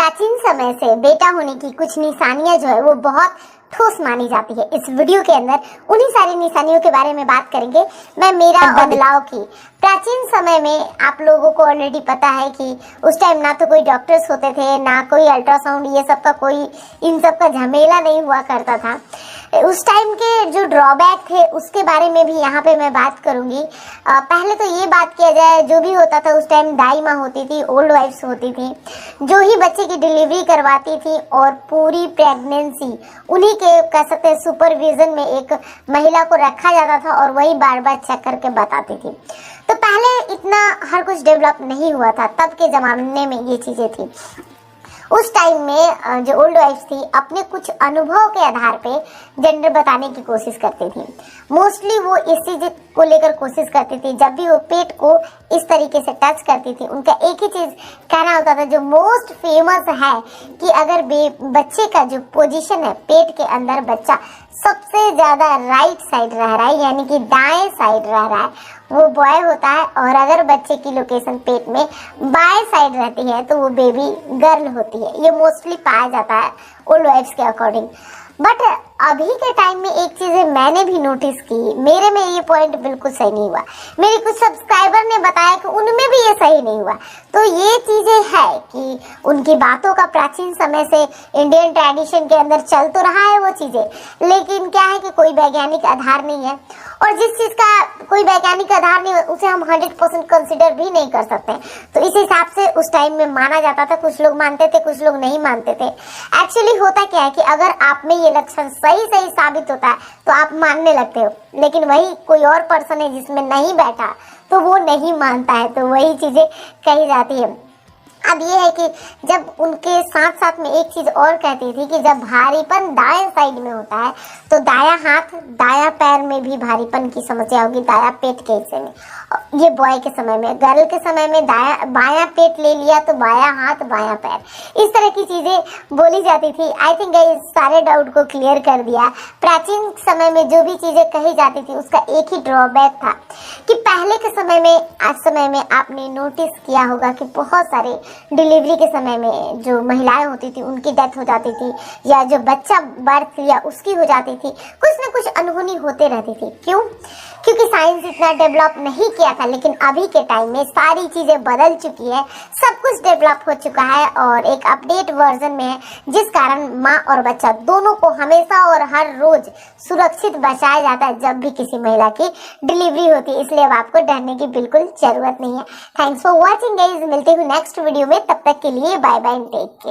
प्राचीन समय से बेटा होने की कुछ निशानियां जो है वो बहुत ठोस मानी जाती है। इस वीडियो के अंदर उन्हीं सारी निशानियों के बारे में बात करेंगे। मैं मेरा बदलाव की प्राचीन समय में आप लोगों को ऑलरेडी पता है कि उस टाइम ना तो कोई डॉक्टर्स होते थे, ना कोई अल्ट्रासाउंड, ये सब का कोई इन सब का झमेला नहीं हुआ करता था। उस टाइम के जो ड्रॉबैक थे उसके बारे में भी यहाँ पे मैं बात करूंगी। पहले तो ये बात किया जाए, जो भी होता था उस टाइम दाई माँ होती थी, ओल्ड वाइफ्स होती थी, जो ही बच्चे की डिलीवरी करवाती थी और पूरी प्रेगनेंसी उन्हीं के कह सकते हैं सुपरविजन में एक महिला को रखा जाता था और वही बार बार चेक करके बताती थी। तो पहले इतना हर कुछ डेवलप नहीं हुआ था, तब के जमाने में ये चीजें थी। उस टाइम में जो ओल्ड वाइफ्स थी अपने कुछ अनुभव के आधार पे जेंडर बताने की कोशिश करती थी। मोस्टली वो इस चीज को लेकर कोशिश करती थी, जब भी वो पेट को इस तरीके से टच करती थी उनका एक ही चीज कहना होता था जो मोस्ट फेमस है कि अगर बच्चे का जो पोजीशन है पेट के अंदर बच्चा सबसे ज्यादा राइट साइड रह रहा है, यानी कि दाएं साइड रह रहा है, वो बॉय होता है। और अगर बच्चे की लोकेशन पेट में बाएं साइड रहती है तो वो बेबी गर्ल होती है। ये मोस्टली पाया जाता है ओल्ड वाइफ्स के अकॉर्डिंग। बट अभी के टाइम में एक चीज मैंने भी नोटिस की, मेरे में ये पॉइंट बिल्कुल सही नहीं हुआ। मेरे कुछ सब्सक्राइबर ने बताया कि उनमें भी ये सही नहीं हुआ। तो ये चीजें है कि उनकी बातों का प्राचीन समय से इंडियन ट्रेडिशन के अंदर चल तो रहा है वो चीजें, लेकिन क्या है कि कोई वैज्ञानिक आधार नहीं है। और जिस चीज का कोई वैज्ञानिक आधार नहीं है उसे हम 100% कंसिडर भी नहीं कर सकते। तो इस हिसाब से उस टाइम में माना जाता था, कुछ लोग मानते थे, कुछ लोग नहीं मानते थे। एक्चुअली होता क्या है कि अगर आप में ये लक्षण सही साबित होता है तो आप मानने लगते हो, लेकिन वही कोई और पर्सन है जिसमें नहीं बैठा तो वो नहीं मानता है, तो वही चीजें कही जाती है। अब ये है कि जब उनके साथ साथ में एक चीज और कहती थी कि जब भारीपन दाएं साइड में होता है तो दायां हाथ दायां पैर में भी भारीपन की समस्या होगी, दायां पेट के हिस्से में। ये बॉय के समय में, गर्ल के समय में बायां पेट ले लिया तो बायां हाथ बायां पैर, इस तरह की चीजें बोली जाती थी। आई थिंक इस सारे डाउट को क्लियर कर दिया। प्राचीन समय में जो भी चीजें कही जाती थी उसका एक ही ड्रॉबैक था कि पहले के समय में, आज समय में आपने नोटिस किया होगा कि बहुत सारे डिलीवरी के समय में जो महिलाएं होती थी उनकी डेथ हो जाती थी, या जो बच्चा बर्थ लिया उसकी हो जाती थी। कुछ ना कुछ अनहोनी होते रहती थी। क्यों? क्योंकि साइंस इतना डेवलप नहीं किया था। लेकिन अभी के टाइम में सारी चीजें बदल चुकी है, सब कुछ डेवलप हो चुका है और एक अपडेट वर्जन में है, जिस कारण माँ और बच्चा दोनों को हमेशा और हर रोज सुरक्षित बचाया जाता है जब भी किसी महिला की डिलीवरी होती है। इसलिए अब आपको डरने की बिल्कुल जरूरत नहीं है। थैंक्स फॉर वॉचिंग गाइस, मिलते हैं नेक्स्ट वीडियो में। तब तक के लिए bye bye and take care.